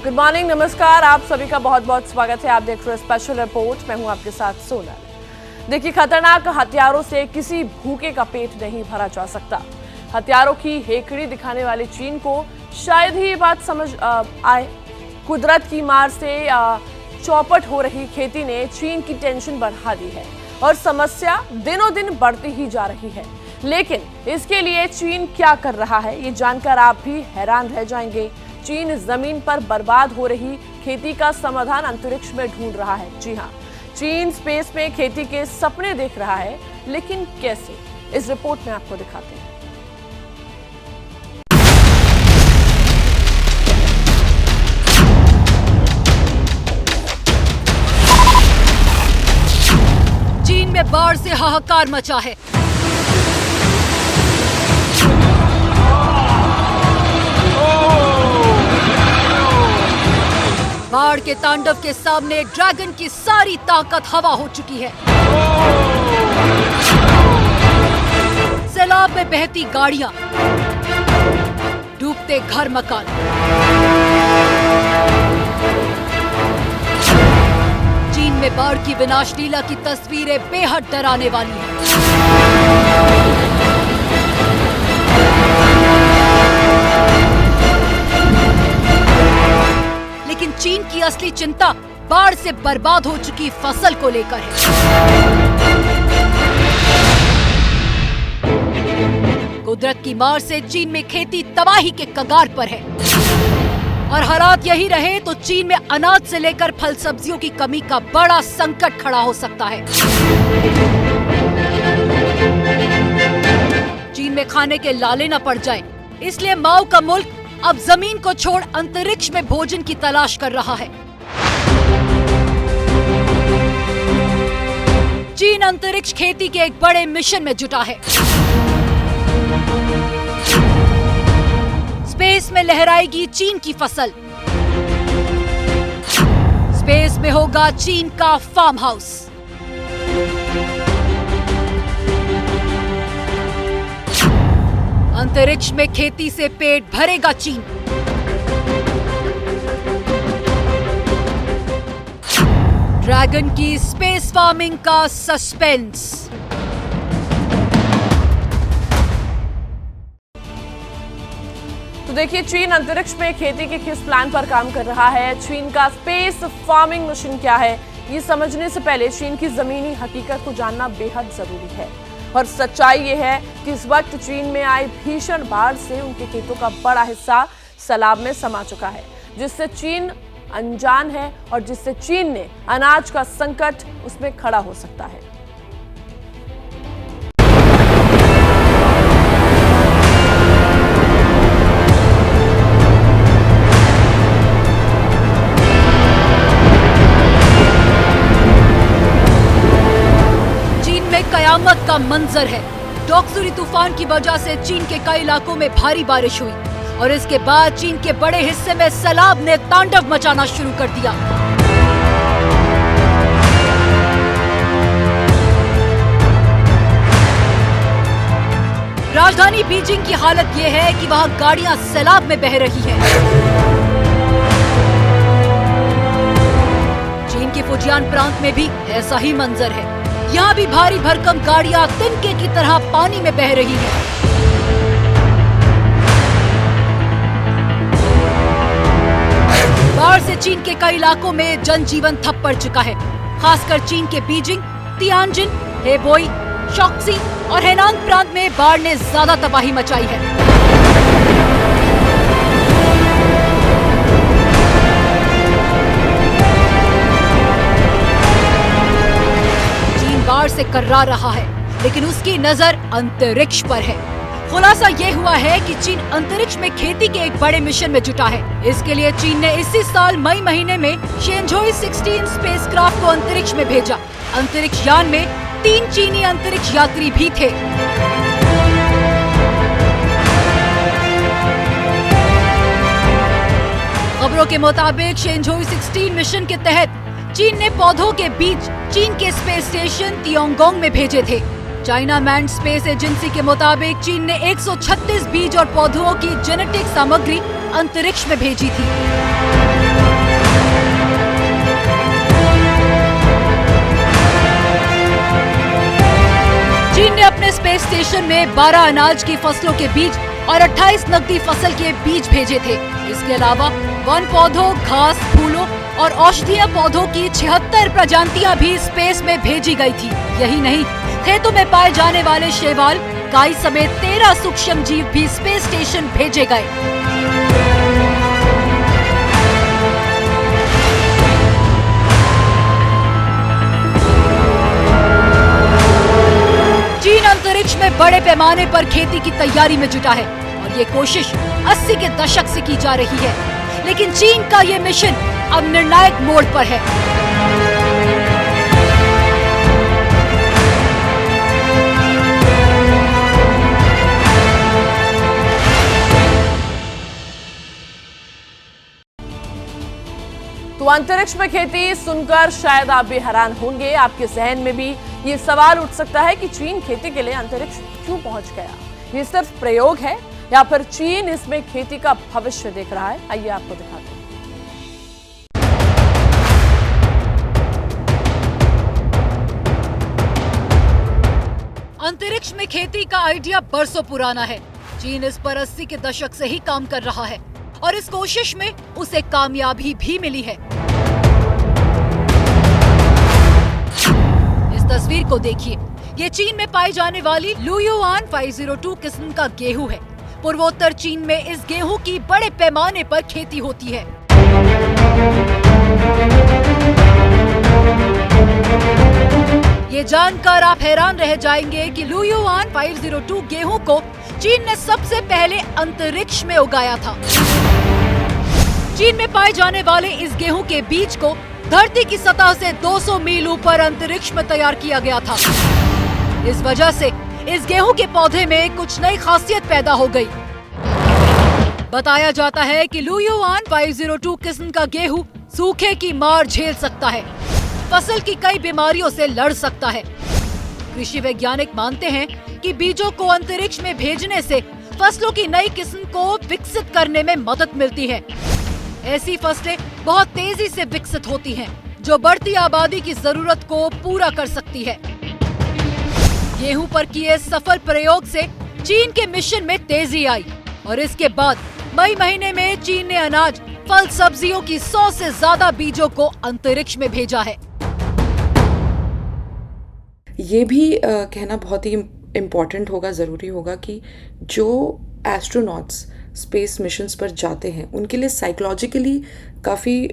Good morning, नमस्कार, आप सभी का बहुत बहुत स्वागत है। आप देख रहे हैं स्पेशल रिपोर्ट। मैं हूं आपके साथ सोनल। देखिए, खतरनाक हथियारों से किसी भूखे का पेट नहीं भरा जा सकता। हथियारों की हेकड़ी दिखाने वाले चीन को शायद ही ये बात समझ आए। कुदरत की मार से चौपट हो रही खेती ने चीन की टेंशन बढ़ा दी है और समस्या दिनों दिन बढ़ती ही जा रही है। लेकिन इसके लिए चीन क्या कर रहा है, ये जानकर आप भी हैरान रह जाएंगे। चीन जमीन पर बर्बाद हो रही खेती का समाधान अंतरिक्ष में ढूंढ रहा है। जी हाँ, चीन स्पेस में खेती के सपने देख रहा है, लेकिन कैसे, इस रिपोर्ट में आपको दिखाते हैं। चीन में बाढ़ से हाहाकार मचा है। बाढ़ के तांडव के सामने ड्रैगन की सारी ताकत हवा हो चुकी है। सैलाब में बहती गाड़ियां, डूबते घर मकान। चीन में बाढ़ की विनाश लीला की तस्वीरें बेहद डराने वाली हैं। लेकिन चीन की असली चिंता बाढ़ से बर्बाद हो चुकी फसल को लेकर है। कुदरत की मार से चीन में खेती तबाही के कगार पर है और हालात यही रहे तो चीन में अनाज से लेकर फल सब्जियों की कमी का बड़ा संकट खड़ा हो सकता है। चीन में खाने के लाले न पड़ जाए, इसलिए माओ का मुल्क अब जमीन को छोड़ अंतरिक्ष में भोजन की तलाश कर रहा है। चीन अंतरिक्ष खेती के एक बड़े मिशन में जुटा है। स्पेस में लहराएगी चीन की फसल। स्पेस में होगा चीन का फार्म हाउस। अंतरिक्ष में खेती से पेट भरेगा चीन। ड्रैगन की स्पेस फार्मिंग का सस्पेंस। तो देखिए, चीन अंतरिक्ष में खेती के किस प्लान पर काम कर रहा है, चीन का स्पेस फार्मिंग मिशन क्या है, ये समझने से पहले चीन की जमीनी हकीकत को जानना बेहद जरूरी है। और सच्चाई ये है कि इस वक्त चीन में आई भीषण बाढ़ से उनके खेतों का बड़ा हिस्सा सैलाब में समा चुका है, जिससे चीन अनजान है और जिससे चीन ने अनाज का संकट उसमें खड़ा हो सकता है। कयामत का मंजर है। डोक्सुरी तूफान की वजह से चीन के कई इलाकों में भारी बारिश हुई और इसके बाद चीन के बड़े हिस्से में सैलाब ने तांडव मचाना शुरू कर दिया। राजधानी बीजिंग की हालत यह है कि वहां गाड़ियां सैलाब में बह रही हैं। चीन के फुजियान प्रांत में भी ऐसा ही मंजर है। यहाँ भी भारी भरकम गाड़ियां तिनके की तरह पानी में बह रही हैं। बाढ़ से चीन के कई इलाकों में जनजीवन ठप पड़ चुका है। खासकर चीन के बीजिंग, तियानजिन, हेबोई, शॉक्सी और हेनान प्रांत में बाढ़ ने ज्यादा तबाही मचाई है। बाढ़ से कर्रा रहा है, लेकिन उसकी नजर अंतरिक्ष पर है। खुलासा ये हुआ है कि चीन अंतरिक्ष में खेती के एक बड़े मिशन में जुटा है। इसके लिए चीन ने इसी साल मई महीने में शेनझोई 16 स्पेसक्राफ्ट को अंतरिक्ष में भेजा। अंतरिक्ष यान में 3 चीनी अंतरिक्ष यात्री भी थे। खबरों के मुताबिक शेनझोई 16 मिशन के तहत चीन ने पौधों के बीज चीन के स्पेस स्टेशन तियोंगोंग में भेजे थे। चाइना मैन्ड स्पेस एजेंसी के मुताबिक चीन ने 136 बीज और पौधों की जेनेटिक सामग्री अंतरिक्ष में भेजी थी। मिशन में 12 अनाज की फसलों के बीज और 28 नकदी फसल के बीज भेजे थे। इसके अलावा वन पौधों, घास, फूलों और औषधीय पौधों की 76 प्रजातियां भी स्पेस में भेजी गई थी। यही नहीं, खेतों में पाए जाने वाले शैवाल, काई समेत 13 सूक्ष्म जीव भी स्पेस स्टेशन भेजे गए। चीन अंतरिक्ष में बड़े पैमाने पर खेती की तैयारी में जुटा है और ये कोशिश 80 के दशक से की जा रही है, लेकिन चीन का ये मिशन अब निर्णायक मोड़ पर है। तो अंतरिक्ष में खेती सुनकर शायद आप भी हैरान होंगे। आपके जहन में भी ये सवाल उठ सकता है कि चीन खेती के लिए अंतरिक्ष क्यों पहुंच गया? ये सिर्फ प्रयोग है या फिर चीन इसमें खेती का भविष्य देख रहा है? आइए आपको दिखाते हैं। अंतरिक्ष में खेती का आइडिया बरसों पुराना है। चीन इस पर 80 के दशक से ही काम कर रहा है और इस कोशिश में उसे कामयाबी भी मिली है। इस तस्वीर को देखिए, ये चीन में पाई जाने वाली लुयुआन 502 किस्म का गेहूं है। पूर्वोत्तर चीन में इस गेहूं की बड़े पैमाने पर खेती होती है। ये जानकर आप हैरान रह जाएंगे कि लुयुआन 502 गेहूं को चीन ने सबसे पहले अंतरिक्ष में उगाया था। चीन में पाए जाने वाले इस गेहूं के बीज को धरती की सतह से 200 मील ऊपर अंतरिक्ष में तैयार किया गया था। इस वजह से इस गेहूं के पौधे में कुछ नई खासियत पैदा हो गई। बताया जाता है कि लुयुआन 502 किस्म का गेहूं सूखे की मार झेल सकता है, फसल की कई बीमारियों से लड़ सकता है। कृषि वैज्ञानिक मानते हैं कि बीजों को अंतरिक्ष में भेजने से फसलों की नई किस्म को विकसित करने में मदद मिलती है। ऐसी फसलें बहुत तेजी से विकसित होती हैं, जो बढ़ती आबादी की जरूरत को पूरा कर सकती है। गेहूं पर किए सफल प्रयोग से चीन के मिशन में तेजी आई और इसके बाद मई महीने में चीन ने अनाज, फल, सब्जियों की 100 से ज्यादा बीजों को अंतरिक्ष में भेजा है। ये भी कहना बहुत ही इम्पॉर्टेंट होगा, ज़रूरी होगा कि जो एस्ट्रोनॉट्स स्पेस मिशंस पर जाते हैं उनके लिए साइकोलॉजिकली काफ़ी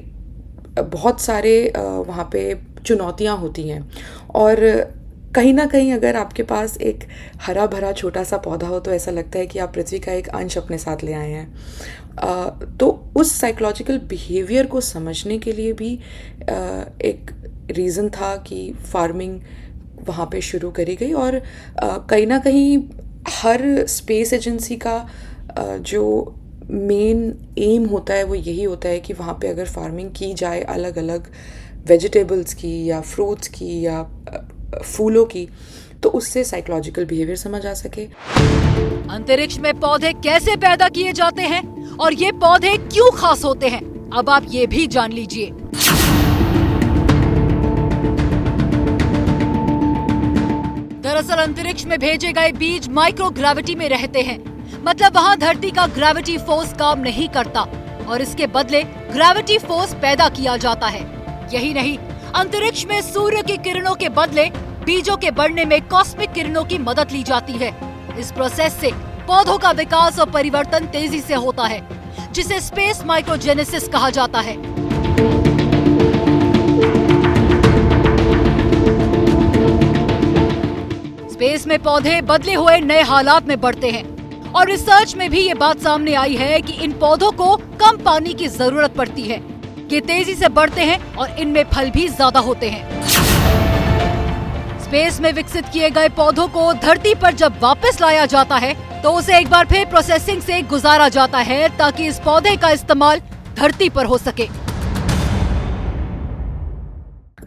बहुत सारे वहाँ पे चुनौतियाँ होती हैं। और कहीं ना कहीं अगर आपके पास एक हरा भरा छोटा सा पौधा हो तो ऐसा लगता है कि आप पृथ्वी का एक अंश अपने साथ ले आए हैं। तो उस साइकोलॉजिकल बिहेवियर को समझने के लिए भी एक रीज़न था कि फार्मिंग वहाँ पे शुरू करी गई। और कहीं ना कहीं हर स्पेस एजेंसी का जो मेन एम होता है वो यही होता है कि वहाँ पे अगर फार्मिंग की जाए अलग अलग वेजिटेबल्स की या फ्रूट्स की या फूलों की, तो उससे साइकोलॉजिकल बिहेवियर समझ आ सके। अंतरिक्ष में पौधे कैसे पैदा किए जाते हैं और ये पौधे क्यों खास होते हैं, अब आप ये भी जान लीजिए। दरअसल अंतरिक्ष में भेजे गए बीज माइक्रो ग्रेविटी में रहते हैं, मतलब वहाँ धरती का ग्रेविटी फोर्स काम नहीं करता और इसके बदले ग्रेविटी फोर्स पैदा किया जाता है। यही नहीं, अंतरिक्ष में सूर्य की किरणों के बदले बीजों के बढ़ने में कॉस्मिक किरणों की मदद ली जाती है। इस प्रोसेस से पौधों का विकास और परिवर्तन तेजी से होता है, जिसे स्पेस माइक्रोजेनेसिस कहा जाता है। स्पेस में पौधे बदले हुए नए हालात में बढ़ते हैं और रिसर्च में भी ये बात सामने आई है कि इन पौधों को कम पानी की जरूरत पड़ती है। ये तेजी से बढ़ते हैं और इनमें फल भी ज्यादा होते हैं। स्पेस में विकसित किए गए पौधों को धरती पर जब वापस लाया जाता है तो उसे एक बार फिर प्रोसेसिंग से गुजारा जाता है ताकि इस पौधे का इस्तेमाल धरती पर हो सके।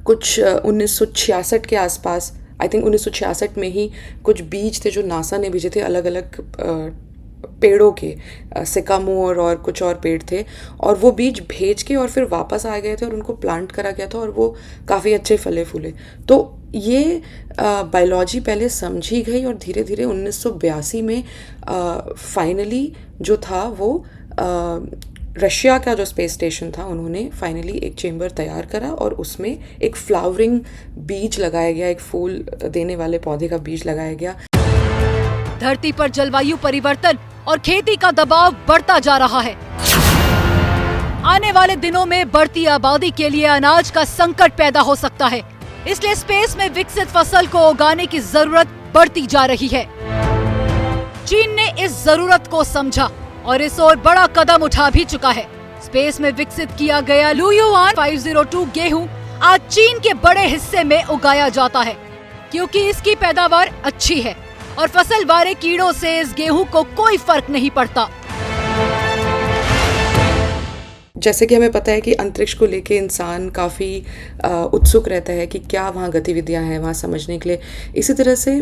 कुछ 1966 के आसपास, आई थिंक 1966 में ही कुछ बीज थे जो नासा ने भेजे थे अलग अलग पेड़ों के, सिकामोर और कुछ और पेड़ थे, और वो बीज भेज के और फिर वापस आ गए थे और उनको प्लांट करा गया था और वो काफ़ी अच्छे फले फूले। तो ये बायोलॉजी पहले समझी गई और धीरे धीरे 1982 में फाइनली जो था वो रशिया का जो स्पेस स्टेशन था, उन्होंने फाइनली एक चेम्बर तैयार करा और उसमें एक फ्लावरिंग बीज लगाया गया, एक फूल देने वाले पौधे का बीज लगाया गया। धरती पर जलवायु परिवर्तन और खेती का दबाव बढ़ता जा रहा है। आने वाले दिनों में बढ़ती आबादी के लिए अनाज का संकट पैदा हो सकता है, इसलिए स्पेस में विकसित फसल को उगाने की जरूरत बढ़ती जा रही है। चीन ने इस जरूरत को समझा और इस ओर बड़ा कदम उठा भी चुका है। स्पेस में विकसित किया गया लुयुआन 502 गेहूं आज चीन के बड़े हिस्से में उगाया जाता है, क्योंकि इसकी पैदावार अच्छी है और फसल वाले कीड़ों से इस गेहूं को कोई फर्क नहीं पड़ता। जैसे कि हमें पता है कि अंतरिक्ष को लेके इंसान काफ़ी उत्सुक रहता है कि क्या वहाँ गतिविधियाँ हैं वहाँ समझने के लिए। इसी तरह से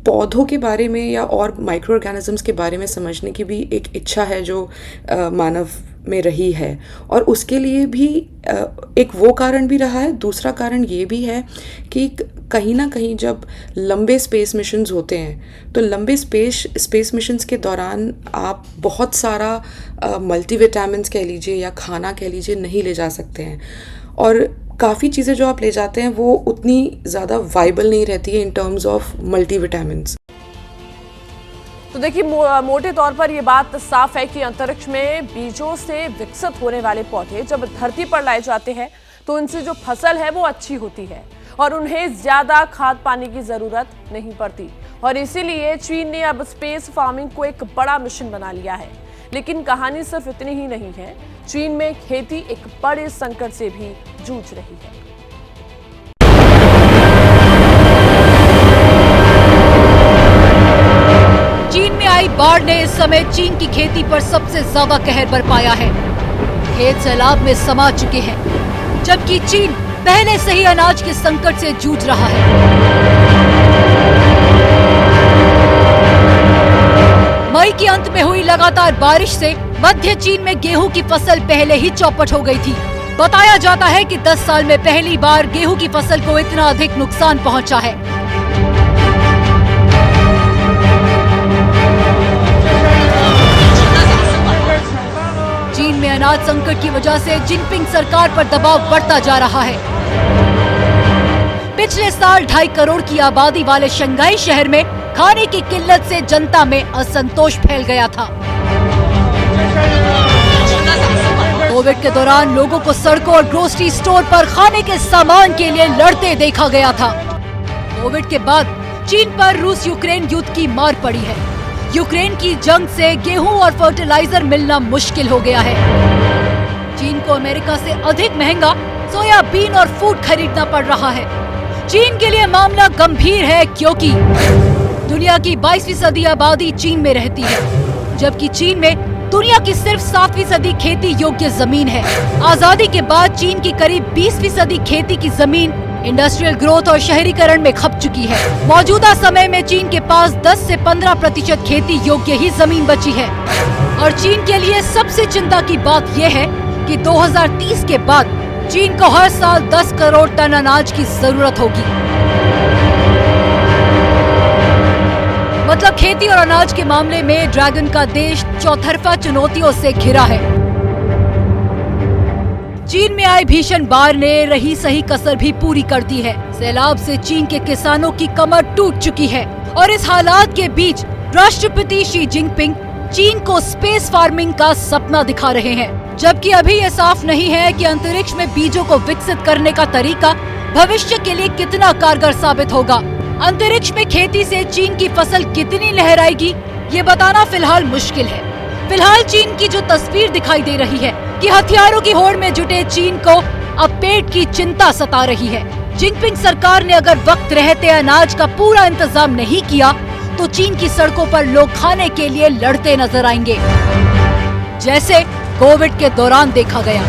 पौधों के बारे में या और माइक्रो ऑर्गेनिजम्स के बारे में समझने की भी एक इच्छा है जो मानव में रही है, और उसके लिए भी एक वो कारण भी रहा है। दूसरा कारण ये भी है कि कहीं ना कहीं जब लंबे स्पेस मिशंस होते हैं तो लंबे स्पेस मिशंस के दौरान आप बहुत सारा मल्टीविटामिन्स कह लीजिए या खाना कह लीजिए नहीं ले जा सकते हैं, और काफ़ी चीज़ें जो आप ले जाते हैं वो उतनी ज़्यादा वाइबल नहीं रहती है इन टर्म्स ऑफ मल्टीविटामिन्स। तो देखिए, मोटे तौर पर ये बात साफ है कि अंतरिक्ष में बीजों से विकसित होने वाले पौधे जब धरती पर लाए जाते हैं तो उनसे जो फसल है वो अच्छी होती है और उन्हें ज्यादा खाद पानी की जरूरत नहीं पड़ती, और इसीलिए चीन ने अब स्पेस फार्मिंग को एक बड़ा मिशन बना लिया है। लेकिन कहानी सिर्फ इतनी ही नहीं है, चीन में खेती एक बड़े संकट से भी जूझ रही है। चीन में आई बाढ़ ने इस समय चीन की खेती पर सबसे ज्यादा कहर बरपाया है। खेत सैलाब में समा चुके हैं, जबकि चीन पहले से ही अनाज के संकट से जूझ रहा है। मई के अंत में हुई लगातार बारिश से मध्य चीन में गेहूं की फसल पहले ही चौपट हो गई थी। बताया जाता है कि 10 साल में पहली बार गेहूं की फसल को इतना अधिक नुकसान पहुंचा है। चीन में अनाज संकट की वजह से जिनपिंग सरकार पर दबाव बढ़ता जा रहा है। पिछले साल 2.5 करोड़ की आबादी वाले शंघाई शहर में खाने की किल्लत से जनता में असंतोष फैल गया था। कोविड के दौरान लोगों को सड़कों और ग्रोसरी स्टोर पर खाने के सामान के लिए लड़ते देखा गया था। कोविड के बाद चीन पर रूस यूक्रेन युद्ध की मार पड़ी है। यूक्रेन की जंग से गेहूं और फर्टिलाइजर मिलना मुश्किल हो गया है। चीन को अमेरिका से अधिक महंगा सोयाबीन और फूड खरीदना पड़ रहा है। चीन के लिए मामला गंभीर है, क्योंकि दुनिया की 22% आबादी चीन में रहती है, जबकि चीन में दुनिया की सिर्फ 7% खेती योग्य जमीन है। आजादी के बाद चीन की करीब 20% खेती की जमीन इंडस्ट्रियल ग्रोथ और शहरीकरण में खप चुकी है। मौजूदा समय में चीन के पास 10 से 15% खेती योग्य ही जमीन बची है, और चीन के लिए सबसे चिंता की बात यह है कि 2030 के बाद चीन को हर साल 10 करोड़ टन अनाज की जरूरत होगी। मतलब खेती और अनाज के मामले में ड्रैगन का देश चौतरफा चुनौतियों से घिरा है। चीन में आई भीषण बाढ़ ने रही सही कसर भी पूरी कर दी है। सैलाब से चीन के किसानों की कमर टूट चुकी है, और इस हालात के बीच राष्ट्रपति शी जिनपिंग चीन को स्पेस फार्मिंग का सपना दिखा रहे हैं। जबकि अभी ये साफ नहीं है कि अंतरिक्ष में बीजों को विकसित करने का तरीका भविष्य के लिए कितना कारगर साबित होगा। अंतरिक्ष में खेती से चीन की फसल कितनी लहराएगी, ये बताना फिलहाल मुश्किल है। फिलहाल चीन की जो तस्वीर दिखाई दे रही है कि हथियारों की होड़ में जुटे चीन को अब पेट की चिंता सता रही है। जिनपिंग सरकार ने अगर वक्त रहते अनाज का पूरा इंतजाम नहीं किया तो चीन की सड़कों पर लोग खाने के लिए लड़ते नजर आएंगे, जैसे कोविड के दौरान देखा गया।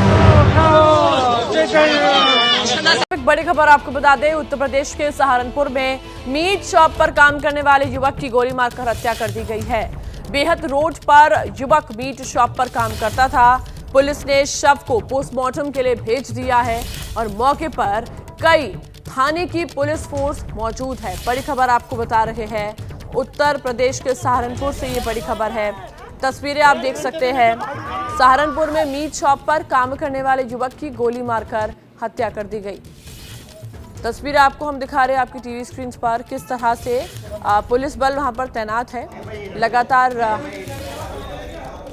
एक बड़ी खबर आपको बता दें, उत्तर प्रदेश के सहारनपुर में मीट शॉप पर काम करने वाले युवक की गोली मारकर हत्या कर दी गई है। बेहद रोड पर युवक मीट शॉप पर काम करता था। पुलिस ने शव को पोस्टमार्टम के लिए भेज दिया है और मौके पर कई थाने की पुलिस फोर्स मौजूद है। बड़ी खबर आपको बता रहे हैं, उत्तर प्रदेश के सहारनपुर से ये बड़ी खबर है। तस्वीरें आप देख सकते हैं, सहारनपुर में मीट शॉप पर काम करने वाले युवक की गोली मारकर हत्या कर दी गई। तस्वीरें आपको हम दिखा रहे हैं आपकी टीवी स्क्रीन पर, किस तरह से पुलिस बल वहां पर तैनात है। लगातार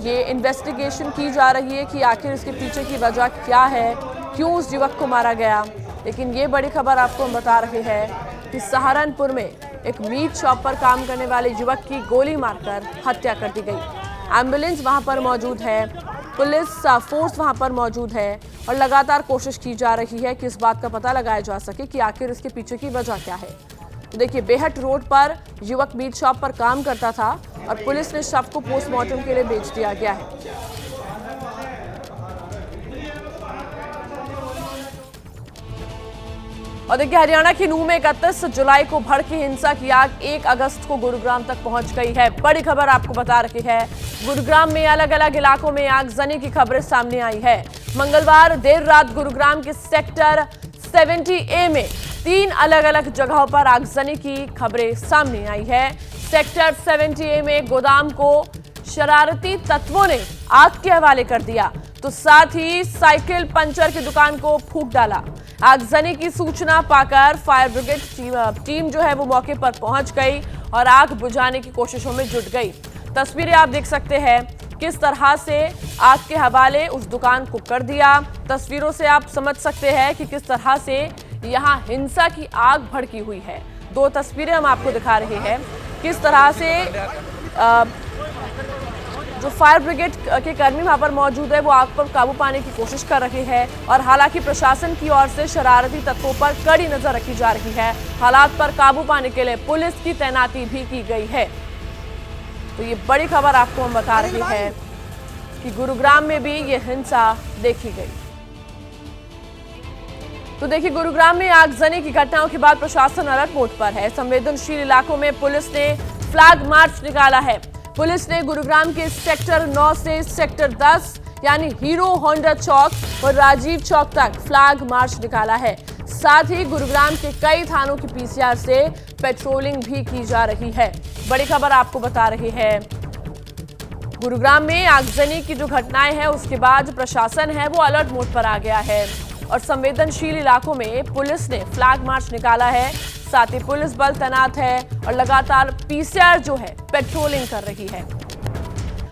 ये इन्वेस्टिगेशन की जा रही है कि आखिर इसके पीछे की वजह क्या है, क्यों उस युवक को मारा गया। लेकिन ये बड़ी खबर आपको हम बता रहे हैं कि सहारनपुर में एक मीट शॉप पर काम करने वाले युवक की गोली मारकर हत्या कर दी गई। एम्बुलेंस वहां पर मौजूद है, पुलिस फोर्स वहां पर मौजूद है और लगातार कोशिश की जा रही है कि इस बात का पता लगाया जा सके कि आखिर इसके पीछे की वजह क्या है। तो देखिए, बेहट रोड पर युवक मीट शॉप पर काम करता था और पुलिस ने शव को पोस्टमार्टम के लिए भेज दिया गया है। और देखिए, हरियाणा की नूह में 31 जुलाई को भड़की हिंसा की आग 1 अगस्त को गुरुग्राम तक पहुंच गई है। बड़ी खबर आपको बता रही है, गुरुग्राम में अलग अलग इलाकों में आगजनी की खबरें सामने आई है। मंगलवार देर रात गुरुग्राम के सेक्टर 70A में 3 अलग अलग जगहों पर आगजनी की खबरें सामने आई है। सेक्टर 70A में गोदाम को शरारती तत्वों ने आग के हवाले कर दिया, तो साथ ही साइकिल पंचर की दुकान को फूंक डाला। आगजनी की सूचना पाकर फायर ब्रिगेड टीम जो है वो मौके पर पहुंच गई और आग बुझाने की कोशिशों में जुट गई। तस्वीरें आप देख सकते हैं किस तरह से आग के हवाले उस दुकान को कर दिया। तस्वीरों से आप समझ सकते हैं कि किस तरह से यहाँ हिंसा की आग भड़की हुई है। 2 तस्वीरें हम आपको दिखा रहे हैं किस तरह से जो फायर ब्रिगेड के कर्मी वहां पर मौजूद है वो आग पर काबू पाने की कोशिश कर रहे हैं और हालांकि प्रशासन की ओर से शरारती तत्वों पर कड़ी नजर रखी जा रही है। हालात पर काबू पाने के लिए पुलिस की तैनाती भी की गई है। तो ये बड़ी खबर आपको हम बता रहे हैं कि गुरुग्राम में भी ये हिंसा देखी गई। तो देखिए, गुरुग्राम में आगजनी की घटनाओं के बाद प्रशासन अलर्ट मोड पर है। संवेदनशील इलाकों में पुलिस ने फ्लैग मार्च निकाला है। पुलिस ने गुरुग्राम के सेक्टर 9 से सेक्टर 10 यानी हीरो होंडा चौक और राजीव चौक तक फ्लैग मार्च निकाला है। साथ ही गुरुग्राम के कई थानों की पीसीआर से पेट्रोलिंग भी की जा रही है। बड़ी खबर आपको बता रही है, गुरुग्राम में आगजनी की जो घटनाएं हैं उसके बाद प्रशासन है वो अलर्ट मोड पर आ गया है और संवेदनशील इलाकों में पुलिस ने फ्लैग मार्च निकाला है। साथ ही पुलिस बल तैनात है और लगातार पीसीआर जो है पेट्रोलिंग कर रही है।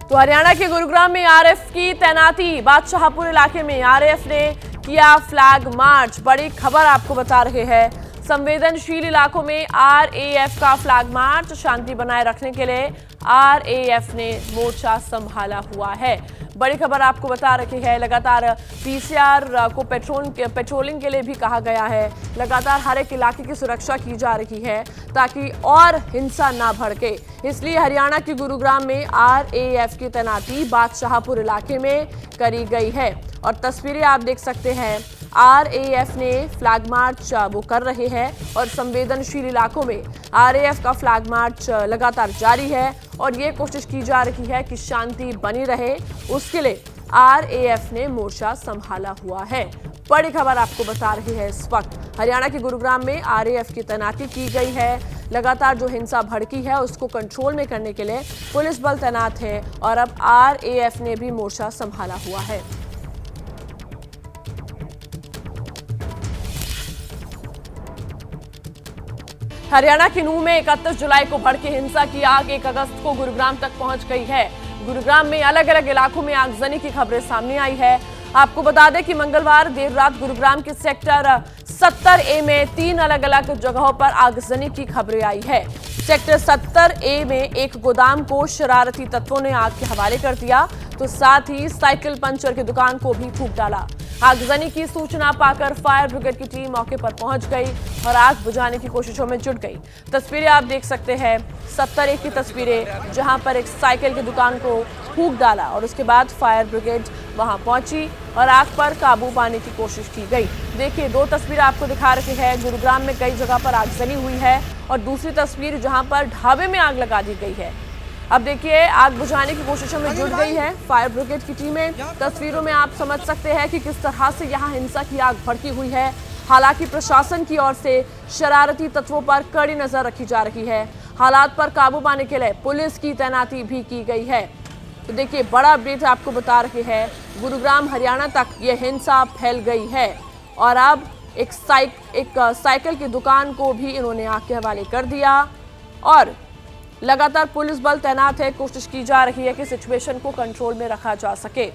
तो हरियाणा के गुरुग्राम में आरएएफ की तैनाती, बादशाहपुर इलाके में आरएएफ ने किया फ्लैग मार्च। बड़ी खबर आपको बता रहे हैं, संवेदनशील इलाकों में आरएएफ का फ्लैग मार्च। शांति बनाए रखने के लिए आरएएफ ने मोर्चा संभाला हुआ है। बड़ी खबर आपको बता रही है, लगातार पीसीआर को पेट्रोलिंग के लिए भी कहा गया है। लगातार हर एक इलाके की सुरक्षा की जा रही है ताकि और हिंसा ना भड़के। इसलिए हरियाणा के गुरुग्राम में आरएएफ की तैनाती बादशाहपुर इलाके में करी गई है और तस्वीरें आप देख सकते हैं, आरएएफ ने फ्लैग मार्च वो कर रहे हैं और संवेदनशील इलाकों में आरएएफ का फ्लैग मार्च लगातार जारी है और ये कोशिश की जा रही है कि शांति बनी रहे, उसके लिए आरएएफ ने मोर्चा संभाला हुआ है। बड़ी खबर आपको बता रही है, इस वक्त हरियाणा के गुरुग्राम में आरएएफ की तैनाती की गई है। लगातार जो हिंसा भड़की है उसको कंट्रोल में करने के लिए पुलिस बल तैनात है और अब आरएएफ ने भी मोर्चा संभाला हुआ है। हरियाणा के नूह में 31 जुलाई को भड़की हिंसा की आग 1 अगस्त को गुरुग्राम तक पहुंच गई है। गुरुग्राम में अलग अलग इलाकों में आगजनी की खबरें सामने आई है। आपको बता दें कि मंगलवार देर रात गुरुग्राम के सेक्टर 70A में 3 अलग अलग जगहों पर आगजनी की खबरें आई है। सेक्टर 70A में एक गोदाम को शरारती तत्वों ने आग के हवाले कर दिया, तो साथ ही साइकिल पंचर की दुकान को भी फूंक डाला। आगजनी की सूचना पाकर फायर ब्रिगेड की टीम मौके पर पहुंच गई और आग बुझाने की कोशिशों में जुट गई। तस्वीरें आप देख सकते हैं, 70A की तस्वीरें, जहां पर एक साइकिल की दुकान को फूंक डाला और उसके बाद फायर ब्रिगेड वहां पहुंची और आग पर काबू पाने की कोशिश की गई। देखिए, 2 तस्वीरें आपको दिखा रही है, गुरुग्राम में कई जगह पर आगजनी हुई है और दूसरी तस्वीर जहां पर ढाबे में आग लगा दी गई है। अब देखिए, आग बुझाने की कोशिशों में जुट गई है फायर ब्रिगेड की टीमें। तस्वीरों में आप समझ सकते हैं कि किस तरह से यहाँ हिंसा की आग भड़की हुई है। हालांकि प्रशासन की ओर से शरारती तत्वों पर कड़ी नजर रखी जा रही है। हालात पर काबू पाने के लिए पुलिस की तैनाती भी की गई है। तो देखिए, बड़ा अपडेट आपको बता रहे हैं, गुरुग्राम हरियाणा तक ये हिंसा फैल गई है और अब एक साइकिल की दुकान को भी इन्होंने आग के हवाले कर दिया और लगातार पुलिस बल तैनात है। कोशिश की जा रही है कि सिचुएशन को कंट्रोल में रखा जा सके।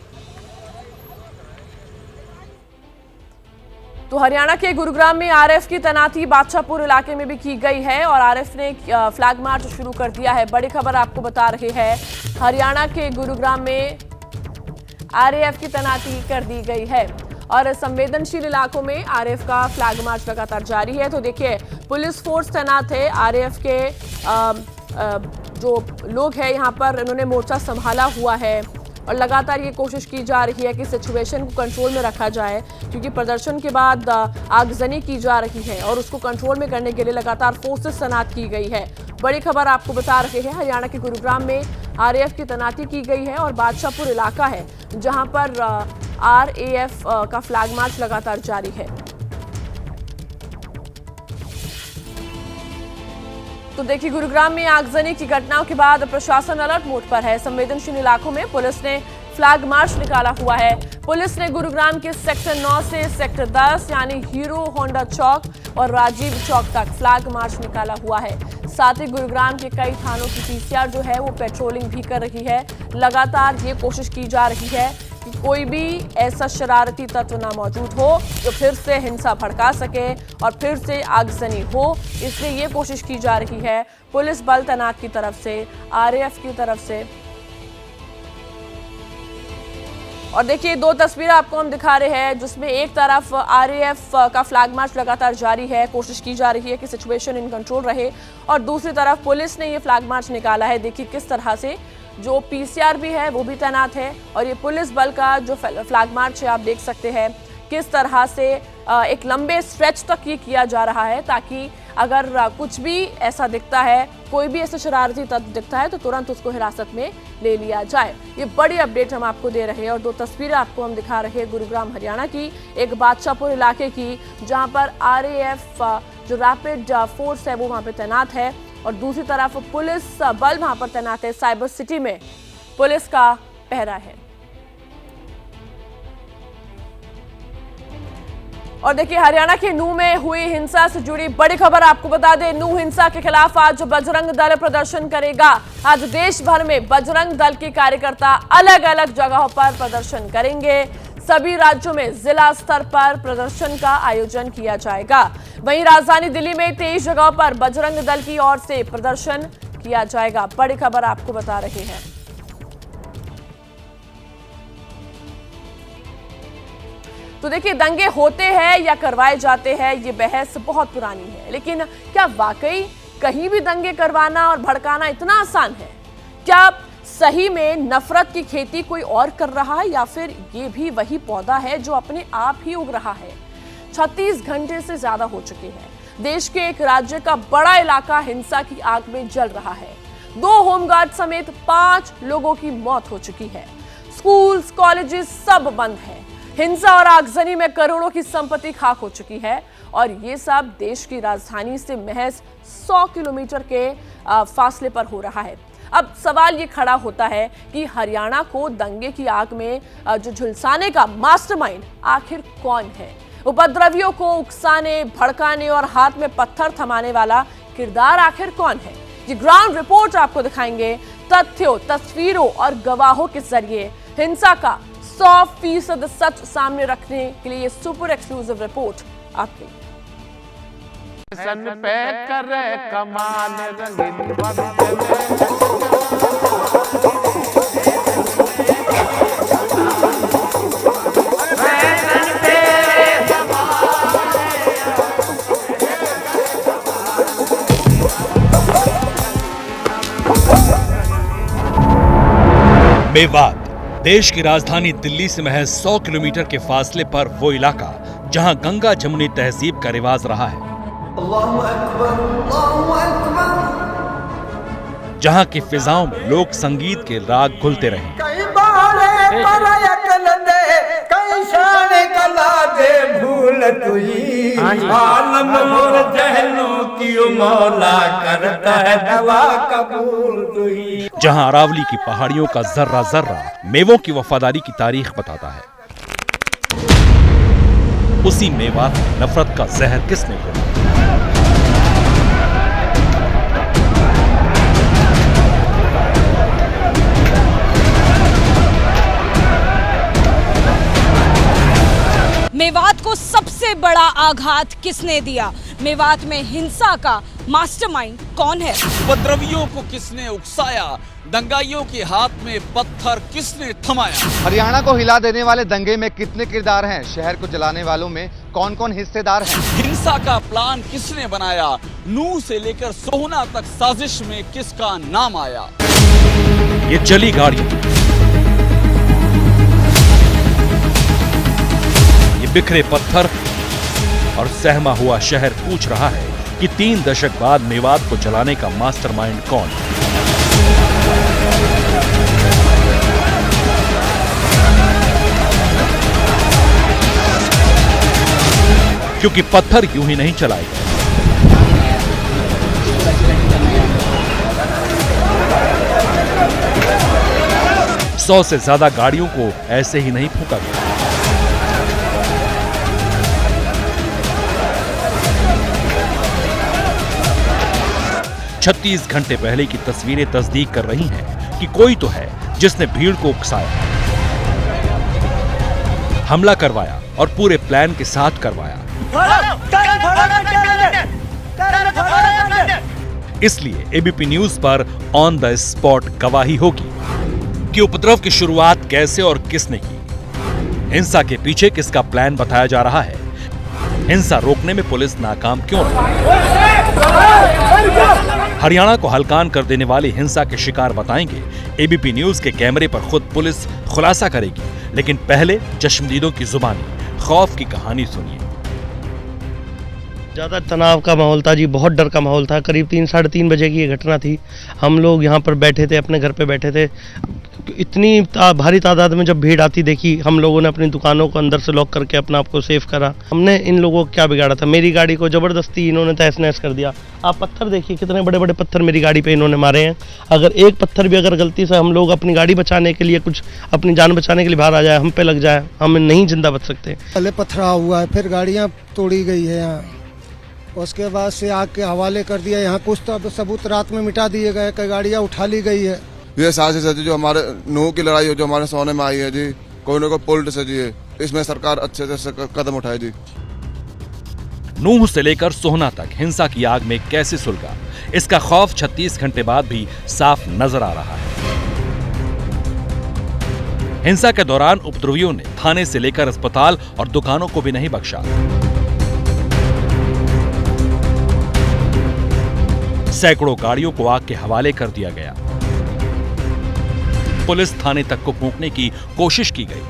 तो हरियाणा के गुरुग्राम में आरएएफ की तैनाती बादशाहपुर इलाके में भी की गई है और आरएएफ ने फ्लैग मार्च शुरू कर दिया है। बड़ी खबर आपको बता रहे हैं, हरियाणा के गुरुग्राम में आरएएफ की तैनाती कर दी गई है और संवेदनशील इलाकों में आरएएफ का फ्लैग मार्च लगातार जारी है। तो देखिए, पुलिस फोर्स तैनात है। आरएएफ के जो लोग हैं यहाँ पर, इन्होंने मोर्चा संभाला हुआ है और लगातार ये कोशिश की जा रही है कि सिचुएशन को कंट्रोल में रखा जाए, क्योंकि प्रदर्शन के बाद आगजनी की जा रही है और उसको कंट्रोल में करने के लिए लगातार फोर्सेस तैनात की गई है। बड़ी खबर आपको बता रहे हैं, हरियाणा के गुरुग्राम में आरएएफ की तैनाती की गई है और बादशाहपुर इलाका है जहां पर आरएएफ का फ्लैग मार्च लगातार जारी है। तो देखिए, गुरुग्राम में आगजनी की घटनाओं के बाद प्रशासन अलर्ट मोड पर है। संवेदनशील इलाकों में पुलिस ने फ्लैग मार्च निकाला हुआ है। पुलिस ने गुरुग्राम के सेक्टर 9 से सेक्टर 10 यानी हीरो होंडा चौक और राजीव चौक तक फ्लैग मार्च निकाला हुआ है। साथ ही गुरुग्राम के कई थानों की पीसीआर जो है वो पेट्रोलिंग भी कर रही है। लगातार ये कोशिश की जा रही है कि कोई भी ऐसा शरारती तत्व ना मौजूद हो जो फिर से हिंसा भड़का सके और फिर से आगजनी हो, इसलिए ये कोशिश की जा रही है पुलिस बल तैनात की तरफ से, आरएएफ की तरफ से। और देखिए, दो तस्वीरें आपको हम दिखा रहे हैं जिसमें एक तरफ आरएएफ का फ्लैग मार्च लगातार जारी है, कोशिश की जा रही है कि सिचुएशन इन कंट्रोल रहे, और दूसरी तरफ पुलिस ने ये फ्लैग मार्च निकाला है। देखिए किस तरह से जो पीसीआर भी है वो भी तैनात है और ये पुलिस बल का जो फ्लैग मार्च है आप देख सकते हैं किस तरह से एक लंबे स्ट्रेच तक ये किया जा रहा है, ताकि अगर कुछ भी ऐसा दिखता है, कोई भी ऐसा शरारती तत्व दिखता है तो तुरंत उसको हिरासत में ले लिया जाए। ये बड़ी अपडेट हम आपको दे रहे हैं और दो तस्वीरें आपको हम दिखा रहे हैं गुरुग्राम हरियाणा की, एक बादशाहपुर इलाके की जहां पर आरएएफ जो रैपिड फोर्स है वो वहां पे तैनात है और दूसरी तरफ पुलिस बल वहां पर तैनात है। साइबर सिटी में पुलिस का पहरा है। और देखिए, हरियाणा के नूह में हुई हिंसा से जुड़ी बड़ी खबर आपको बता दें, नूह हिंसा के खिलाफ आज बजरंग दल प्रदर्शन करेगा। आज देश भर में बजरंग दल के कार्यकर्ता अलग अलग जगहों पर प्रदर्शन करेंगे। सभी राज्यों में जिला स्तर पर प्रदर्शन का आयोजन किया जाएगा। वहीं राजधानी दिल्ली में 23 जगहों पर बजरंग दल की ओर से प्रदर्शन किया जाएगा। बड़ी खबर आपको बता रहे हैं। तो देखिए, दंगे होते हैं या करवाए जाते हैं, ये बहस बहुत पुरानी है, लेकिन क्या वाकई कहीं भी दंगे करवाना और भड़काना इतना आसान है? क्या सही में नफरत की खेती कोई और कर रहा है या फिर ये भी वही पौधा है जो अपने आप ही उग रहा है? 36 घंटे से ज्यादा हो चुके हैं। देश के एक राज्य का बड़ा इलाका हिंसा की आग में जल रहा है। 2 होमगार्ड समेत 5 लोगों की मौत हो चुकी है। स्कूल्स, कॉलेजेस सब बंद है। हिंसा और आगजनी में करोड़ों की संपत्ति खाक हो चुकी है और ये सब देश की राजधानी से महज 100 किलोमीटर के फासले पर हो रहा है। अब सवाल ये खड़ा होता है कि हरियाणा को दंगे की आग में जो झुलसाने का मास्टरमाइंड आखिर कौन है? उपद्रवियों को उकसाने, भड़काने और हाथ में पत्थर थमाने वाला किरदार आखिर कौन है? ये ग्राउंड रिपोर्ट आपको दिखाएंगे, तथ्यों, तस्वीरों और गवाहों के जरिए हिंसा का 100% सच सामने रखने के लिए सुपर एक्सक्लूसिव रिपोर्ट आपके लिए। सन पे करे कमाल रंगीन मेवात, देश की राजधानी दिल्ली से महज 100 किलोमीटर के फासले पर वो इलाका जहां गंगा जमुनी तहजीब का रिवाज रहा है, जहां की फिजाओं में लोक संगीत के राग घुलते रहे। आलम और जहनों की मौला करता है दुआ कबूल तुही। जहां अरावली की पहाड़ियों का जर्रा जर्रा मेवों की वफादारी की तारीख बताता है, उसी मेवात में नफरत का जहर किसने घोला? मेवात को सबसे बड़ा आघात किसने दिया? मेवात में हिंसा का मास्टरमाइंड कौन है? उपद्रवियों को किसने उकसाया? दंगाइयों के हाथ में पत्थर किसने थमाया? हरियाणा को हिला देने वाले दंगे में कितने किरदार हैं? शहर को जलाने वालों में कौन कौन हिस्सेदार हैं? हिंसा का प्लान किसने बनाया? नूह से लेकर सोहना तक साजिश में किसका नाम आया? ये जली गाड़ियां, ये बिखरे पत्थर और सहमा हुआ शहर पूछ रहा है कि 3 दशक बाद मेवात को जलाने का मास्टरमाइंड कौन है? क्योंकि पत्थर यूं ही नहीं चलाए गए। 100 से ज्यादा गाड़ियों को ऐसे ही नहीं फूंका गया। छत्तीस घंटे पहले की तस्वीरें तस्दीक कर रही हैं कि कोई तो है जिसने भीड़ को उकसाया, हमला करवाया और पूरे प्लान के साथ करवाया। इसलिए एबीपी न्यूज पर ऑन द स्पॉट गवाही होगी कि उपद्रव की शुरुआत कैसे और किसने की, हिंसा के पीछे किसका प्लान बताया जा रहा है, हिंसा रोकने में पुलिस नाकाम क्यों रही। हरियाणा को हलकान कर देने वाली हिंसा के शिकार बताएंगे। एबीपी न्यूज के कैमरे पर खुद पुलिस खुलासा करेगी, लेकिन पहले चश्मदीदों की जुबानी खौफ की कहानी सुनिए। ज़्यादा तनाव का माहौल था जी, बहुत डर का माहौल था। करीब 3 साढ़े 3 बजे की ये घटना थी। हम लोग यहाँ पर बैठे थे, अपने घर पे बैठे थे। इतनी भारी तादाद में जब भीड़ आती देखी, हम लोगों ने अपनी दुकानों को अंदर से लॉक करके अपना आप को सेफ करा। हमने इन लोगों को क्या बिगाड़ा था? मेरी गाड़ी को ज़बरदस्ती इन्होंने तहस नहस कर दिया। आप पत्थर देखिए, कितने बड़े बड़े पत्थर मेरी गाड़ी पे इन्होंने मारे हैं। अगर एक पत्थर भी अगर गलती से हम लोग अपनी गाड़ी बचाने के लिए, कुछ अपनी जान बचाने के लिए बाहर आ जाए, हम पे लग जाए, हम नहीं जिंदा बच सकते। पहले पथराव हुआ है, फिर गाड़ियाँ तोड़ी गई है यहाँ, उसके बाद से आग के हवाले कर दिया। यहाँ कुछ तो सबूत रात में मिटा दिए गए, कई गाड़ियाँ उठा ली गई है। ये साजिश है जो हमारे नूह की लड़ाई हो, जो हमारे सोने में आई है जी, कोई ना कोई पॉलिटिक्स है जी, इसमें सरकार अच्छे से कदम उठाए जी। नूह से लेकर सोहना तक हिंसा की आग में कैसे सुलगा, इसका खौफ 36 घंटे बाद भी साफ नजर आ रहा है। हिंसा के दौरान उपद्रवियों ने थाने से लेकर अस्पताल और दुकानों को भी नहीं बख्शा। सैकड़ों गाड़ियों को आग के हवाले कर दिया गया। पुलिस थाने तक को फूंकने की कोशिश की गई।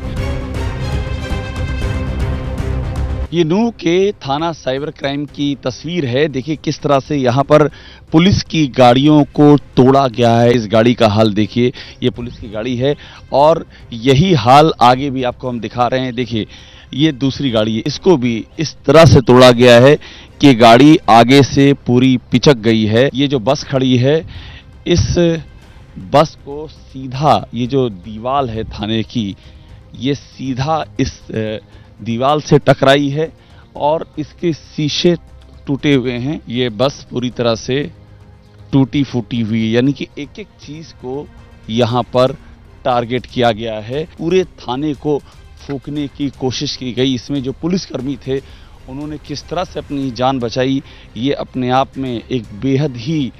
ये नूह के थाना साइबर क्राइम की तस्वीर है। देखिए किस तरह से यहाँ पर पुलिस की गाड़ियों को तोड़ा गया है। इस गाड़ी का हाल देखिए, ये पुलिस की गाड़ी है और यही हाल आगे भी आपको हम दिखा रहे हैं। देखिए ये दूसरी गाड़ी है, इसको भी इस तरह से तोड़ा गया है कि गाड़ी आगे से पूरी पिचक गई है। ये जो बस खड़ी है, इस बस को सीधा ये जो दीवार है थाने की, ये सीधा इस दीवार से टकराई है और इसके शीशे टूटे हुए हैं। ये बस पूरी तरह से टूटी फूटी हुई है, यानी कि एक एक चीज को यहाँ पर टारगेट किया गया है। पूरे थाने को फूंकने की कोशिश की गई। इसमें जो पुलिसकर्मी थे उन्होंने किस तरह से अपनी जान बचाई, ये अपने आप में एक बेहद ही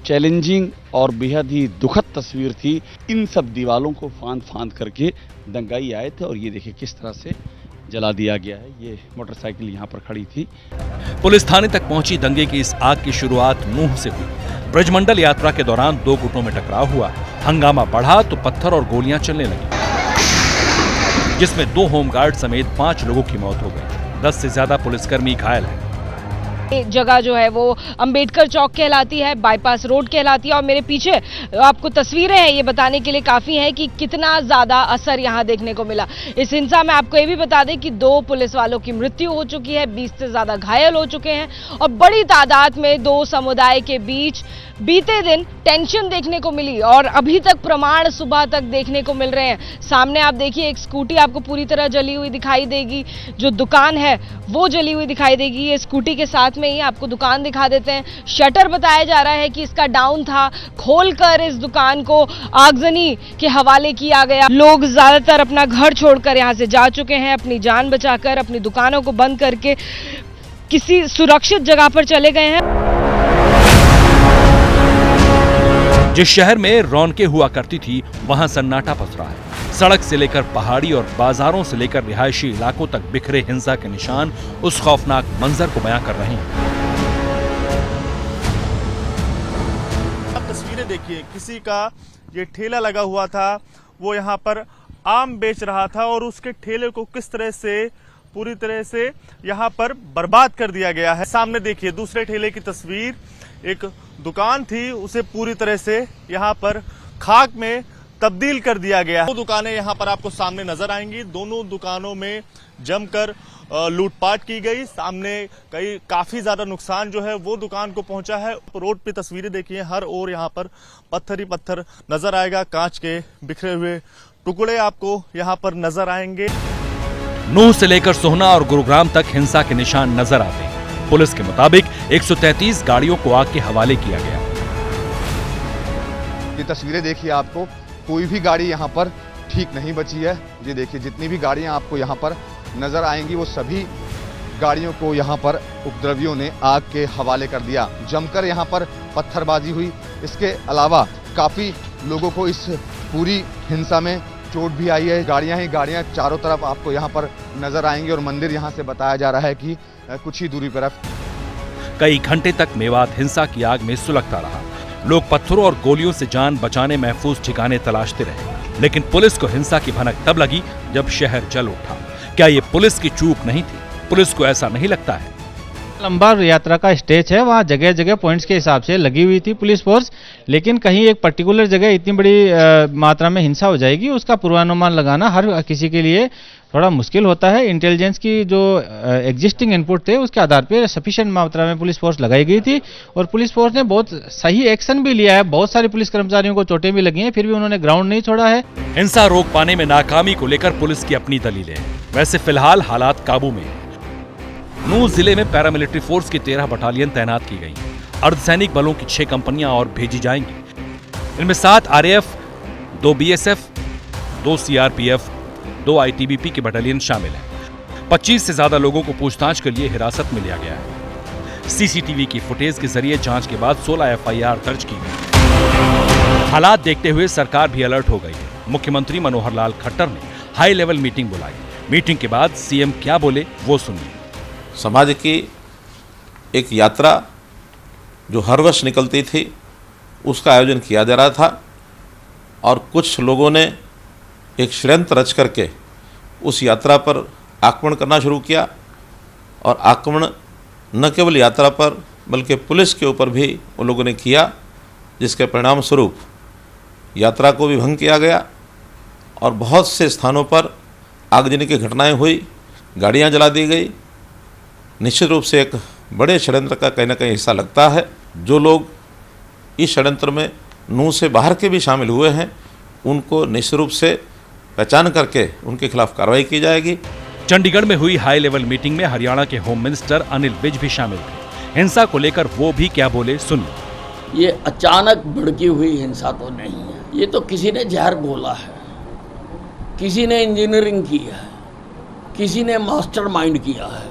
चैलेंजिंग और बेहद ही दुखद तस्वीर थी। इन सब दीवालों को फांद करके दंगाई आए थे और ये देखिए किस तरह से जला दिया गया है। ये मोटरसाइकिल यहाँ पर खड़ी थी। पुलिस थाने तक पहुंची। दंगे की इस आग की शुरुआत नूह से हुई। ब्रजमंडल यात्रा के दौरान 2 गुटों में टकराव हुआ। हंगामा बढ़ा तो पत्थर और गोलियां चलने लगी, जिसमें 2 होमगार्ड समेत 5 लोगों की मौत हो गई। 10 से ज्यादा पुलिसकर्मी घायल हैं। ये जगह जो है वो अंबेडकर चौक कहलाती है, बाईपास रोड कहलाती है और मेरे पीछे आपको तस्वीरें हैं ये बताने के लिए काफी हैं कि कितना ज्यादा असर यहाँ देखने को मिला। इस हिंसा में आपको ये भी बता दें कि 2 पुलिस वालों की मृत्यु हो चुकी है, 20 से ज्यादा घायल हो चुके हैं और बड़ी तादाद में 2 समुदाय के बीच बीते दिन टेंशन देखने को मिली और अभी तक प्रमाण सुबह तक देखने को मिल रहे हैं। सामने आप देखिए एक स्कूटी आपको पूरी तरह जली हुई दिखाई देगी, जो दुकान है वो जली हुई दिखाई देगी। ये स्कूटी के साथ में ही आपको दुकान दिखा देते हैं। शटर बताया जा रहा है कि इसका डाउन था, खोलकर इस दुकान को आगजनी के हवाले किया गया। लोग ज्यादातर अपना घर छोड़कर यहाँ से जा चुके हैं, अपनी जान बचाकर अपनी दुकानों को बंद करके किसी सुरक्षित जगह पर चले गए हैं। जिस शहर में रौनकें हुआ करती थी वहां सन्नाटा पसरा है। सड़क से लेकर पहाड़ी और बाजारों से लेकर रिहायशी इलाकों तक बिखरे हिंसा के निशान उस खौफनाक मंजर को बयां कर रहे हैं। आप तस्वीरें देखिए, किसी का ये ठेला लगा हुआ था, वो यहाँ पर आम बेच रहा था और उसके ठेले को किस तरह से पूरी तरह से यहाँ पर बर्बाद कर दिया गया है। सामने देखिए दूसरे ठेले की तस्वीर, एक दुकान थी उसे पूरी तरह से यहाँ पर खाक में तब्दील कर दिया गया है। 2 दुकानें यहाँ पर आपको सामने नजर आएंगी। दोनों दुकानों में जमकर लूटपाट की गई। सामने काफी ज्यादा नुकसान जो है वो दुकान को पहुंचा है। रोड पे तस्वीरें देखिए, हर ओर यहाँ पर पत्थर ही पत्थर नजर आएगा, कांच के बिखरे हुए टुकड़े आपको यहाँ पर नजर आएंगे। नूह से लेकर सोहना और गुरुग्राम तक हिंसा के निशान नजर आते हैं। पुलिस के मुताबिक 133 गाड़ियों को आग के हवाले किया गया। ये तस्वीरें देखिए, आपको कोई भी गाड़ी यहाँ पर ठीक नहीं बची है। ये देखिए जितनी भी गाड़ियाँ आपको यहाँ पर नजर आएंगी वो सभी गाड़ियों को यहाँ पर उपद्रवियों ने आग के हवाले कर दिया। जमकर यहाँ पर पत्थरबाजी हुई। इसके अलावा काफी लोगों को इस पूरी हिंसा में चोट भी आई है। गाड़ियां ही गाड़ियां चारों तरफ आपको यहाँ पर नजर आएंगी और मंदिर यहाँ से बताया जा रहा है कि कुछ ही दूरी पर। कई घंटे तक मेवात हिंसा की आग में सुलगता रहा। लोग पत्थरों और गोलियों से जान बचाने महफूज ठिकाने तलाशते रहे, लेकिन पुलिस को हिंसा की भनक तब लगी जब शहर जल उठा। क्या ये पुलिस की चूक नहीं थी? पुलिस को ऐसा नहीं लगता है? लंबा यात्रा का स्टेज है, वहाँ जगह जगह पॉइंट्स के हिसाब से लगी हुई थी पुलिस फोर्स, लेकिन कहीं एक पर्टिकुलर जगह इतनी बड़ी मात्रा में हिंसा हो जाएगी उसका पूर्वानुमान लगाना हर किसी के लिए थोड़ा मुश्किल होता है। इंटेलिजेंस की जो एग्जिस्टिंग इनपुट थे उसके आधार पर सफिशिएंट मात्रा में पुलिस फोर्स लगाई गई थी और पुलिस फोर्स ने बहुत सही एक्शन भी लिया है। बहुत सारे पुलिस कर्मचारियों को चोटें भी लगी हैं, फिर भी उन्होंने ग्राउंड नहीं छोड़ा है। हिंसा रोक पाने में नाकामी को लेकर पुलिस की अपनी दलीलें। वैसे फिलहाल हालात काबू में। नूह जिले में पैरामिलिट्री फोर्स की 13 बटालियन तैनात की गई। अर्धसैनिक बलों की 6 कंपनियां और भेजी जाएंगी। इनमें 7 RAF, 2 BSF, 2 CRPF, 2 ITBP की बटालियन शामिल है। 25 से ज्यादा लोगों को पूछताछ के लिए हिरासत में लिया गया है। CCTV की फुटेज के जरिए जांच के बाद 16 FIR दर्ज की गई। हालात देखते हुए सरकार भी अलर्ट हो गई है। मुख्यमंत्री मनोहर लाल खट्टर ने हाई लेवल मीटिंग बुलाई। मीटिंग के बाद CM क्या बोले वो सुनिए। समाज की एक यात्रा जो हर वर्ष निकलती थी उसका आयोजन किया जा रहा था और कुछ लोगों ने एक षड्यंत्र रच करके उस यात्रा पर आक्रमण करना शुरू किया और आक्रमण न केवल यात्रा पर बल्कि पुलिस के ऊपर भी उन लोगों ने किया, जिसके परिणाम स्वरूप यात्रा को भी भंग किया गया और बहुत से स्थानों पर आगजनी की घटनाएं हुई, गाड़ियां जला दी गई। निश्चित रूप से एक बड़े षड्यंत्र का कहीं ना कहीं हिस्सा लगता है। जो लोग इस षड्यंत्र में नूह से बाहर के भी शामिल हुए हैं उनको निश्चित रूप से पहचान करके उनके खिलाफ कार्रवाई की जाएगी। चंडीगढ़ में हुई हाई लेवल मीटिंग में हरियाणा के होम मिनिस्टर अनिल विज भी शामिल थे। हिंसा को लेकर वो भी क्या बोले सुनिए। ये अचानक भड़की हुई हिंसा तो नहीं है, ये तो किसी ने जहर घोला है, किसी ने इंजीनियरिंग की है, किसी ने मास्टरमाइंड किया है।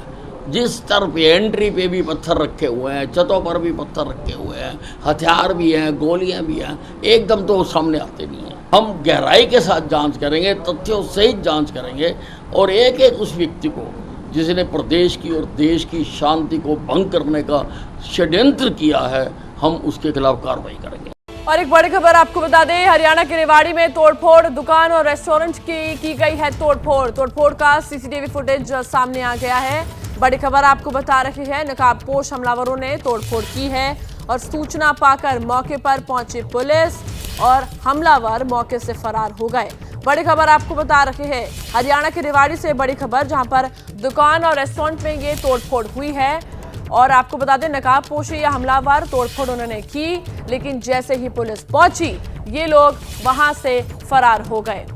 जिस स्तर पे एंट्री पे भी पत्थर रखे हुए हैं, छतों पर भी पत्थर रखे हुए हैं, हथियार भी हैं, गोलियां भी हैं, एकदम तो सामने आते नहीं हैं। हम गहराई के साथ जांच करेंगे, तथ्यों सहित जांच करेंगे और एक एक उस व्यक्ति को जिसने प्रदेश की और देश की शांति को भंग करने का षड्यंत्र किया है, हम उसके खिलाफ कार्रवाई करेंगे। और एक बड़ी खबर आपको बता दें, हरियाणा के रेवाड़ी में तोड़फोड़, दुकान और रेस्टोरेंट की गई है तोड़फोड़ का CCTV फुटेज सामने आ गया है। बड़ी खबर आपको बता रही है, नकाबपोश हमलावरों ने तोड़फोड़ की है और सूचना पाकर मौके पर पहुंची पुलिस और हमलावर मौके से फरार हो गए। बड़ी खबर आपको बता रही है हरियाणा के रेवाड़ी से बड़ी खबर, जहां पर दुकान और रेस्टोरेंट में ये तोड़फोड़ हुई है। और आपको बता दें, नकाबपोशी या हमलावर तोड़फोड़ उन्होंने की, लेकिन जैसे ही पुलिस पहुंची ये लोग वहां से फरार हो गए।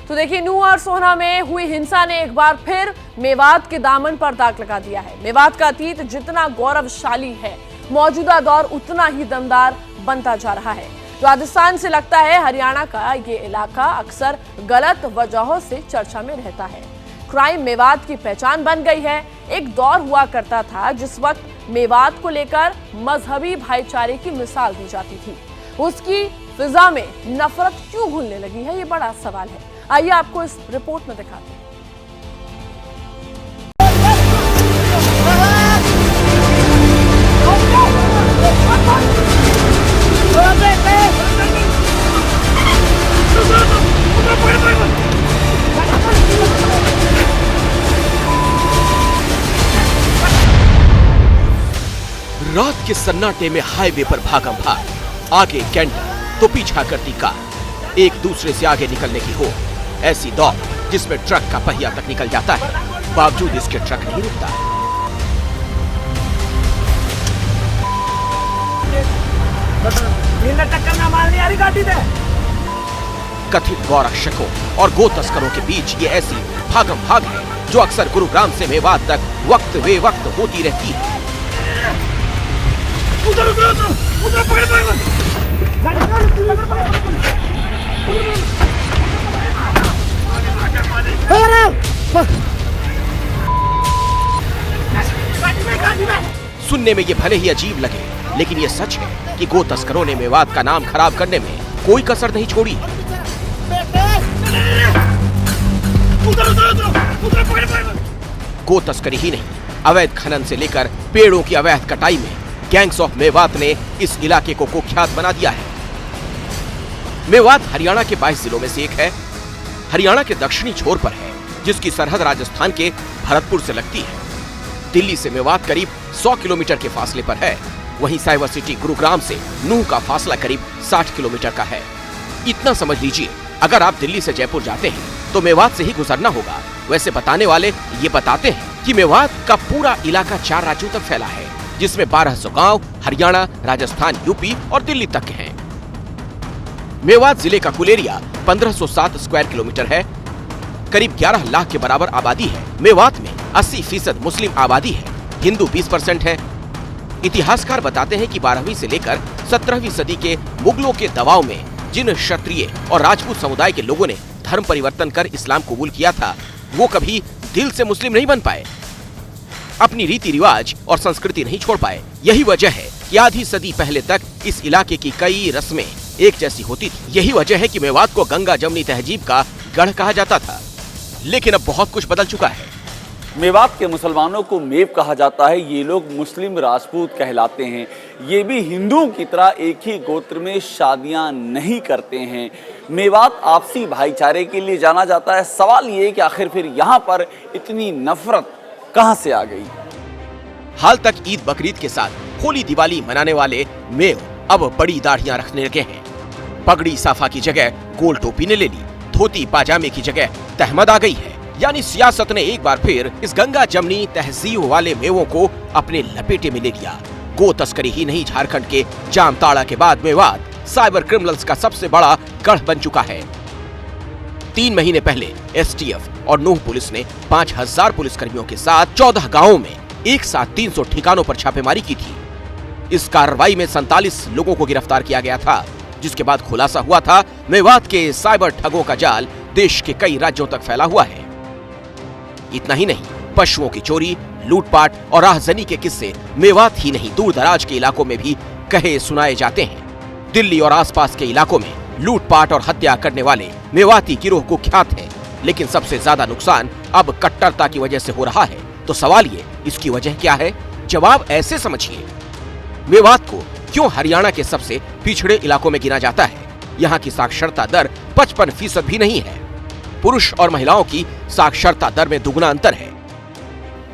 तो देखिए, नूंह और सोहना में हुई हिंसा ने एक बार फिर मेवात के दामन पर दाग लगा दिया है। मेवात का अतीत जितना गौरवशाली है, मौजूदा दौर उतना ही दमदार बनता जा रहा है। राजस्थान से लगता है हरियाणा का ये इलाका अक्सर गलत वजहों से चर्चा में रहता है। क्राइम मेवात की पहचान बन गई है। एक दौर हुआ करता था जिस वक्त मेवात को लेकर मजहबी भाईचारे की मिसाल दी जाती थी। उसकी फिजा में नफरत क्यों घुलने लगी है, ये बड़ा सवाल है। आइए आपको इस रिपोर्ट में दिखाते हैं। रात के सन्नाटे में हाईवे पर भागम भाग, आगे कैंटर तो पीछा करती कार, एक दूसरे से आगे निकलने की हो। ऐसी दौड़ जिसमें ट्रक का पहिया तक निकल जाता है, बावजूद इसके ट्रक नहीं रुकता। टक्कर ना मारनी यारी गाड़ी दे। कथित गौरक्षकों और गो तस्करों के बीच ये ऐसी भागम भाग है जो अक्सर गुरुग्राम से मेवात तक वक्त वे वक्त होती रहती है। सुनने में ये भले ही अजीब लगे, लेकिन ये सच है कि गो तस्करों ने मेवात का नाम खराब करने में कोई कसर नहीं छोड़ी। गो तस्करी ही नहीं, अवैध खनन से लेकर पेड़ों की अवैध कटाई में गैंग्स ऑफ मेवात ने इस इलाके को कुख्यात बना दिया है। मेवात हरियाणा के 22 जिलों में से एक है। हरियाणा के दक्षिणी छोर पर है, जिसकी सरहद राजस्थान के भरतपुर से लगती है। दिल्ली से मेवात करीब 100 किलोमीटर के फासले पर है। वहीं साइबर सिटी गुरुग्राम से नूंह का फासला करीब 60 किलोमीटर का है। इतना समझ लीजिए, अगर आप दिल्ली से जयपुर जाते हैं तो मेवात से ही गुजरना होगा। वैसे बताने वाले ये बताते हैं कि मेवात का पूरा इलाका 4 राज्यों तक फैला है, जिसमें 1200 गांव हरियाणा, राजस्थान, यूपी और दिल्ली तक के हैं। मेवात जिले का कुल एरिया 1507 स्क्वायर किलोमीटर है। करीब 11 लाख के बराबर आबादी है। मेवात में 80% मुस्लिम आबादी है, हिंदू 20% है। इतिहासकार बताते हैं कि 12वीं से लेकर 17वीं सदी के मुगलों के दबाव में जिन क्षत्रिय और राजपूत समुदाय के लोगों ने धर्म परिवर्तन कर इस्लाम कबूल किया था, वो कभी दिल से मुस्लिम नहीं बन पाए, अपनी रीति रिवाज और संस्कृति नहीं छोड़ पाए। यही वजह है कि आधी सदी पहले तक इस इलाके की कई रस्में एक जैसी होती थी। यही वजह है कि मेवात को गंगा जमनी तहजीब का गढ़ कहा जाता था। लेकिन अब बहुत कुछ बदल चुका है। मेवात के मुसलमानों को मेव कहा जाता है। ये लोग मुस्लिम राजपूत कहलाते हैं। ये भी हिंदुओं की तरह एक ही गोत्र में शादियां नहीं करते हैं। मेवात आपसी भाईचारे के लिए जाना जाता है। सवाल ये कि आखिर फिर यहाँ पर इतनी नफरत कहाँ से आ गई? हाल तक ईद बकरीद के साथ होली दिवाली मनाने वाले मेव अब बड़ी दाढ़ियां रखने लगे हैं। पगड़ी साफा की जगह गोल टोपी ने ले ली। धोती पाजामे की जगह तहमद आ गई है। यानी सियासत ने एक बार फिर इस गंगा जमनी तहजीब वाले मेवों को अपने लपेटे में ले लिया। गो तस्करी ही नहीं, झारखंड के जामताड़ा के बाद मेवात साइबर क्रिमिनल्स का सबसे बड़ा गढ़ बन चुका है। 3 महीने पहले एसटीएफ और नूंह पुलिस ने 5000 पुलिसकर्मियों के साथ 14 गांवों में एक साथ 300 ठिकानों पर छापेमारी की थी। इस कार्रवाई में 47 लोगों को गिरफ्तार किया गया था, जिसके बाद खुलासा हुआ था मेवात के साइबर ठगों का जाल देश के कई राज्यों तक फैला हुआ है। इतना ही नहीं, पशुओं की चोरी, लूटपाट और राहजनी के किस्से मेवात ही नहीं दूर दराज के इलाकों में भी कहे सुनाए जाते हैं। दिल्ली और आसपास के इलाकों में लूटपाट और हत्या करने वाले मेवाती गिरोह कुख्यात है। लेकिन सबसे ज्यादा नुकसान अब कट्टरता की वजह से हो रहा है। तो सवाल ये, इसकी वजह क्या है? जवाब ऐसे समझिए, मेवात को क्यों हरियाणा के सबसे पिछड़े इलाकों में गिना जाता है? यहाँ की साक्षरता दर 55% भी नहीं है। पुरुष और महिलाओं की साक्षरता दर में दुगना अंतर है।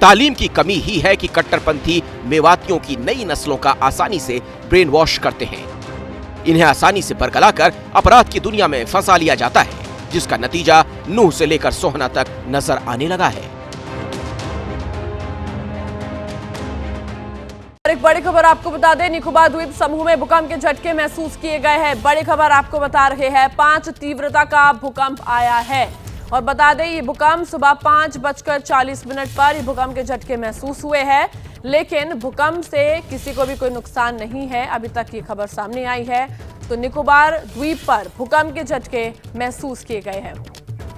तालीम की कमी ही है कि कट्टरपंथी मेवातियों की नई नस्लों का आसानी से ब्रेन वॉश करते हैं। इन्हें आसानी से बरगलाकर अपराध की दुनिया में फंसा लिया जाता है, जिसका नतीजा नूह से लेकर सोहना तक नजर आने लगा है। एक बड़ी खबर आपको बता दें, निकोबार द्वीप समूह में भूकंप के झटके महसूस किए गए हैं। बड़ी खबर आपको बता रहे हैं, 5 तीव्रता का भूकंप आया है। और बता दें, ये भूकंप सुबह 5:40 पर ये भूकंप के झटके महसूस हुए हैं, लेकिन भूकंप से किसी को भी कोई नुकसान नहीं है, अभी तक ये खबर सामने आई है। तो निकोबार द्वीप पर भूकंप के झटके महसूस किए गए हैं।